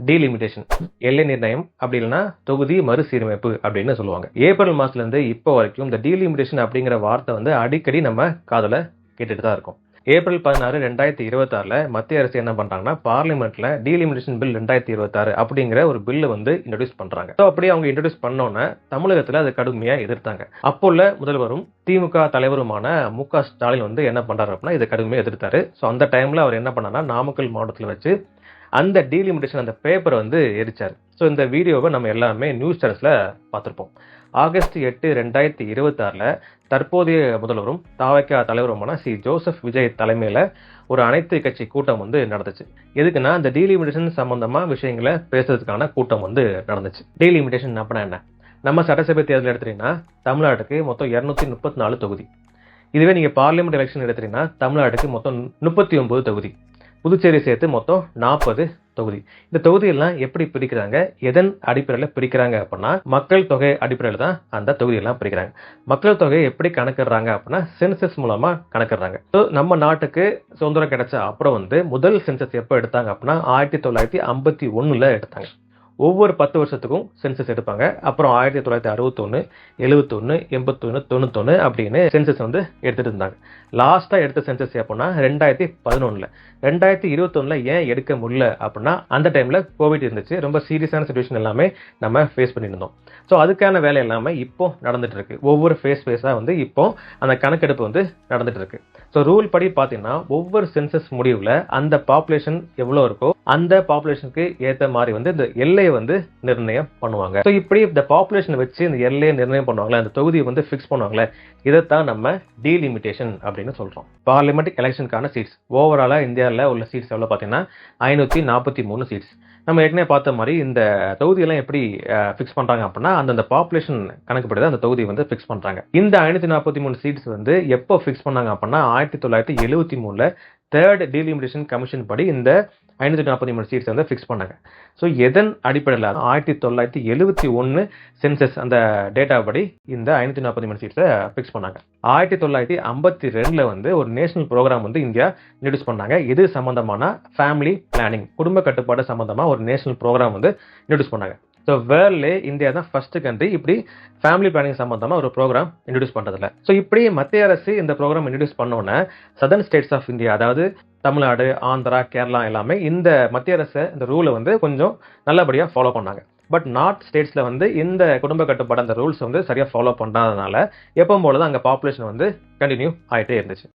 Delimitation, எல்லை நிர்ணயம், அப்படி இல்லைன்னா தொகுதி மறுசீரமைப்பு அப்படின்னு சொல்லுவாங்க. ஏப்ரல் மாசத்துல இருந்து இப்போ வரைக்கும் இந்த டீலிமிட்டேஷன் அப்படிங்கிற வார்த்தை வந்து அடிக்கடி நம்ம காதுல கேட்டுட்டு தான் இருக்கோம். ஏப்ரல் 16, 2026ல மத்திய அரசு என்ன பண்றாங்கன்னா, பார்லிமெண்ட்ல டீலிமிட்டேஷன் பில் 2026 அப்படிங்கிற ஒரு பில் வந்து இன்ட்ரோடியூஸ் பண்றாங்க. ஸோ அப்படியே அவங்க இன்ட்ரோடியூஸ் பண்ணோன்னே தமிழகத்துல அது கடுமையா எதிர்த்தாங்க. அப்போ உள்ள முதல்வரும் திமுக தலைவருமான மு.க. ஸ்டாலின் வந்து என்ன பண்றாரு அப்படின்னா, இதை கடுமையா எதிர்த்தாரு. ஸோ அந்த டைம்ல அவர் என்ன பண்ணாருன்னா, நாமக்கல் மாவட்டத்தில் வச்சு அந்த டீலிமிட்டேஷன் அந்த பேப்பரை வந்து எரிச்சார். ஸோ இந்த வீடியோவை நம்ம எல்லாமே நியூஸ் சேனல்ஸ்ல பார்த்துருப்போம். ஆகஸ்ட் 8, 2026ல தற்போதைய முதல்வரும் தாவக தலைவருமான சி ஜோசப் விஜய் தலைமையில ஒரு அனைத்து கட்சி கூட்டம் வந்து நடந்துச்சு. எதுக்குன்னா, இந்த டீலிமிட்டேஷன் சம்பந்தமா விஷயங்களை பேசுறதுக்கான கூட்டம் வந்து நடந்துச்சு. டீலிமிட்டேஷன் அப்படின்னா என்ன? நம்ம சட்டசபை தேர்தல் எடுத்துட்டீங்கன்னா தமிழ்நாட்டுக்கு மொத்தம் 234 தொகுதி. இதுவே நீங்க பார்லிமெண்ட் எலெக்ஷன் எடுத்துட்டீங்கன்னா தமிழ்நாட்டுக்கு மொத்தம் 39 தொகுதி. புதுச்சேரி சேர்த்து மொத்தம் 40 தொகுதி. இந்த தொகுதியெல்லாம் எப்படி பிரிக்கிறாங்க, எதன் அடிப்படையில் பிரிக்கிறாங்க அப்படின்னா, மக்கள் தொகை அடிப்படையில் தான் அந்த தொகுதியெல்லாம் பிரிக்கிறாங்க. மக்கள் தொகையை எப்படி கணக்கிடுறாங்க அப்படின்னா, சென்சஸ் மூலமா கணக்கிடுறாங்க. ஸோ நம்ம நாட்டுக்கு சுதந்திரம் கிடைச்ச அப்புறம் வந்து முதல் சென்சஸ் எப்போ எடுத்தாங்க அப்படின்னா 1951ல எடுத்தாங்க. ஒவ்வொரு 10 வருஷத்துக்கும் சென்சஸ் எடுப்பாங்க. அப்புறம் 1961, 71, 81, 91 அப்படின்னு சென்சஸ் வந்து எடுத்துட்டு இருந்தாங்க. லாஸ்டா எடுத்த சென்சஸ் எப்போனா 2011ல. 2021ல ஏன் எடுக்க முடியல அப்படின்னா, அந்த டைம்ல கோவிட் இருந்துச்சு. ரொம்ப சீரியஸான சிச்சுவேஷன் எல்லாமே நம்ம ஃபேஸ் பண்ணிட்டு இருந்தோம். ஸோ அதுக்கான வேலை எல்லாமே இப்போ நடந்துட்டு இருக்கு. ஒவ்வொரு ஃபேஸா வந்து இப்போ அந்த கணக்கெடுப்பு வந்து நடந்துட்டு இருக்கு. ஸோ ரூல் படி பார்த்தீங்கன்னா, ஒவ்வொரு சென்சஸ் முடிவில் அந்த பாப்புலேஷன் எவ்வளோ இருக்கோ அந்த பாப்புலேஷனுக்கு ஏற்ற மாதிரி வந்து இந்த எல்லையை வந்து நிர்ணயம் பண்ணுவாங்க. ஸோ இப்படி இந்த பாப்புலேஷன் வச்சு இந்த எல்லையை நிர்ணயம் பண்ணுவாங்களே, அந்த தொகுதியை வந்து ஃபிக்ஸ் பண்ணுவாங்களே, இதைத்தான் நம்ம டீலிமிட்டேஷன் அப்படின்னு சொல்றோம். பார்லிமெண்ட் எலெக்ஷனுக்கான சீட்ஸ் ஓவராலா இந்தியாவில் உள்ள சீட்ஸ் எவ்வளோ பார்த்தீங்கன்னா 543 சீட்ஸ். நம்ம ஏற்கனவே பார்த்த மாதிரி இந்த தொகுதியெல்லாம் எப்படி ஃபிக்ஸ் பண்றாங்க அப்படின்னா, அந்த பாப்புலேஷன் கணக்குப்படி தான் அந்த தொகுதி வந்து ஃபிக்ஸ் பண்றாங்க. இந்த 543 சீட்ஸ் வந்து எப்போ ஃபிக்ஸ் பண்ணாங்க அப்படின்னா 1973ல தேர்ட் டீலிமிட்டேஷன் கமிஷன் படி இந்த 543 சீட்ஸ் வந்து ஃபிக்ஸ் பண்ணாங்க. ஸோ எதன் அடிப்படையில் 1971 சென்சஸ் அந்த டேட்டா படி இந்த 543 சீட்ஸை ஃபிக்ஸ் பண்ணாங்க. 1952ல வந்து ஒரு நேஷனல் ப்ரோக்ராம் வந்து இந்தியா இன்ட்ரோடியூஸ் பண்ணாங்க. இது சம்பந்தமான ஃபேமிலி பிளானிங், குடும்ப கட்டுப்பாடு சம்பந்தமா ஒரு நேஷனல் ப்ரோக்ராம் வந்து இன்ட்ரோடியூஸ் பண்ணாங்க. ஸோ வேர்ல்ட்லே இந்தியா தான் ஃபர்ஸ்ட் கண்ட்ரி இப்படி ஃபேமிலி பிளானிங் சம்பந்தமா ஒரு ப்ரோக்ராம் இன்ட்ரோடியூஸ் பண்றதுல. ஸோ இப்படி மத்திய அரசு இந்த ப்ரோக்ராம் இன்ட்ரோடியூஸ் பண்ணோன்னே சதர்ன் ஸ்டேட்ஸ் ஆஃப் இந்தியா, அதாவது தமிழ்நாடு, ஆந்திரா, கேரளா எல்லாமே இந்த மத்திய அரசு இந்த ரூலை வந்து கொஞ்சம் நல்லபடியா ஃபாலோ பண்ணாங்க. பட் நார்த் ஸ்டேட்ஸ்ல வந்து இந்த குடும்ப கட்டுப்பாடு அந்த ரூல்ஸ் வந்து சரியா ஃபாலோ பண்ணாதனால எப்பவும் போலதான் அங்க பாப்புலேஷன் வந்து கண்டினியூ ஆயிட்டே இருந்துச்சு.